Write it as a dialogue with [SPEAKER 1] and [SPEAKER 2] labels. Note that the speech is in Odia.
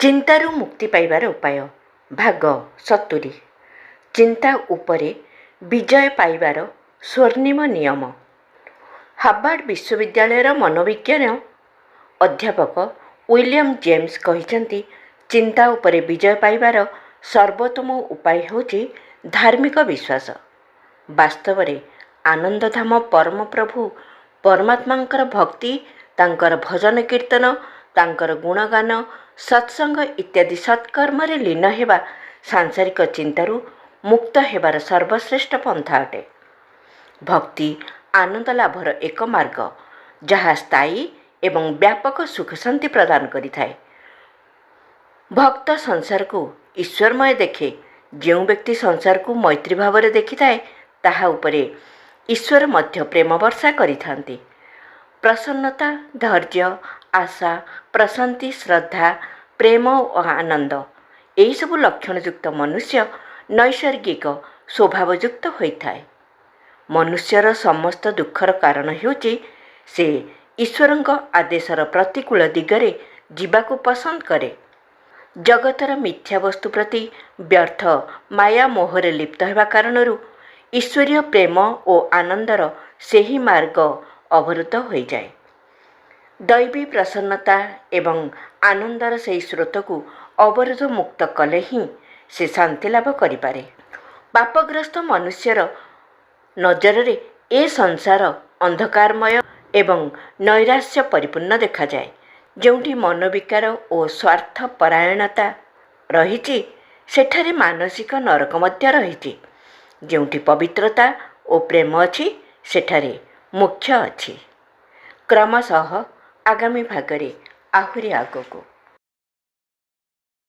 [SPEAKER 1] ଚିନ୍ତାରୁ ମୁକ୍ତି ପାଇବାର ଉପାୟ ଭାଗ 70। ଚିନ୍ତା ଉପରେ ବିଜୟ ପାଇବାର ସ୍ୱର୍ଣ୍ଣିମ ନିୟମ। ହାର୍ଭାର୍ଡ ବିଶ୍ୱବିଦ୍ୟାଳୟର ମନୋବିଜ୍ଞାନ ଅଧ୍ୟାପକ ୱିଲିୟମ ଜେମ୍ସ କହିଛନ୍ତି, ଚିନ୍ତା ଉପରେ ବିଜୟ ପାଇବାର ସର୍ବୋତ୍ତମ ଉପାୟ ହେଉଛି ଧାର୍ମିକ ବିଶ୍ୱାସ। ବାସ୍ତବରେ ଆନନ୍ଦଧାମ ପରମପ୍ରଭୁ ପରମାତ୍ମାଙ୍କର ଭକ୍ତି, ତାଙ୍କର ଭଜନ କୀର୍ତ୍ତନ, ତାଙ୍କର ଗୁଣଗାନ, ସତ୍ସଙ୍ଗ ଇତ୍ୟାଦି ସତ୍କର୍ମରେ ଲୀନ ହେବା ସାଂସାରିକ ଚିନ୍ତାରୁ ମୁକ୍ତ ହେବାର ସର୍ବଶ୍ରେଷ୍ଠ ପନ୍ଥା ଅଟେ। ଭକ୍ତି ଆନନ୍ଦ ଲାଭର ଏକ ମାର୍ଗ, ଯାହା ସ୍ଥାୟୀ ଏବଂ ବ୍ୟାପକ ସୁଖଶାନ୍ତି ପ୍ରଦାନ କରିଥାଏ। ଭକ୍ତ ସଂସାରକୁ ଈଶ୍ୱରମୟ ଦେଖେ। ଯେଉଁ ବ୍ୟକ୍ତି ସଂସାରକୁ ମୈତ୍ରୀ ଭାବରେ ଦେଖିଥାଏ, ତାହା ଉପରେ ଈଶ୍ୱର ମଧ୍ୟ ପ୍ରେମ ବର୍ଷା କରିଥାନ୍ତି। ପ୍ରସନ୍ନତା, ଧୈର୍ଯ୍ୟ, ଆଶା, ପ୍ରଶାନ୍ତି, ଶ୍ରଦ୍ଧା, ପ୍ରେମ ଓ ଆନନ୍ଦ ଏହିସବୁ ଲକ୍ଷଣଯୁକ୍ତ ମନୁଷ୍ୟ ନୈସର୍ଗିକ ସ୍ୱଭାବଯୁକ୍ତ ହୋଇଥାଏ। ମନୁଷ୍ୟର ସମସ୍ତ ଦୁଃଖର କାରଣ ହେଉଛି ସେ ଈଶ୍ୱରଙ୍କ ଆଦେଶର ପ୍ରତିକୂଳ ଦିଗରେ ଯିବାକୁ ପସନ୍ଦ କରେ। ଜଗତର ମିଥ୍ୟା ବସ୍ତୁ ପ୍ରତି ବ୍ୟର୍ଥ ମାୟା ମୋହରେ ଲିପ୍ତ ହେବା କାରଣରୁ ଈଶ୍ୱରୀୟ ପ୍ରେମ ଓ ଆନନ୍ଦର ସେହି ମାର୍ଗ ଅବରୁଦ୍ଧ ହୋଇଯାଏ। ଦୈବୀ ପ୍ରସନ୍ନତା ଏବଂ ଆନନ୍ଦର ସେହି ସ୍ରୋତକୁ ଅବରୋଧ ମୁକ୍ତ କଲେ ହିଁ ସେ ଶାନ୍ତି ଲାଭ କରିପାରେ। ପାପଗ୍ରସ୍ତ ମନୁଷ୍ୟର ନଜରରେ ଏ ସଂସାର ଅନ୍ଧକାରମୟ ଏବଂ ନୈରାଶ୍ୟ ପରିପୂର୍ଣ୍ଣ ଦେଖାଯାଏ। ଯେଉଁଠି ମନୋବିକାର ଓ ସ୍ୱାର୍ଥପରାୟଣତା ରହିଛି, ସେଠାରେ ମାନସିକ ନରକ ମଧ୍ୟ ରହିଛି। ଯେଉଁଠି ପବିତ୍ରତା ଓ ପ୍ରେମ ଅଛି, ସେଠାରେ ମୋକ୍ଷ ଅଛି। କ୍ରମଶଃ ଆଗାମୀ ଭାଗରେ ଆହୁରି ଆଗକୁ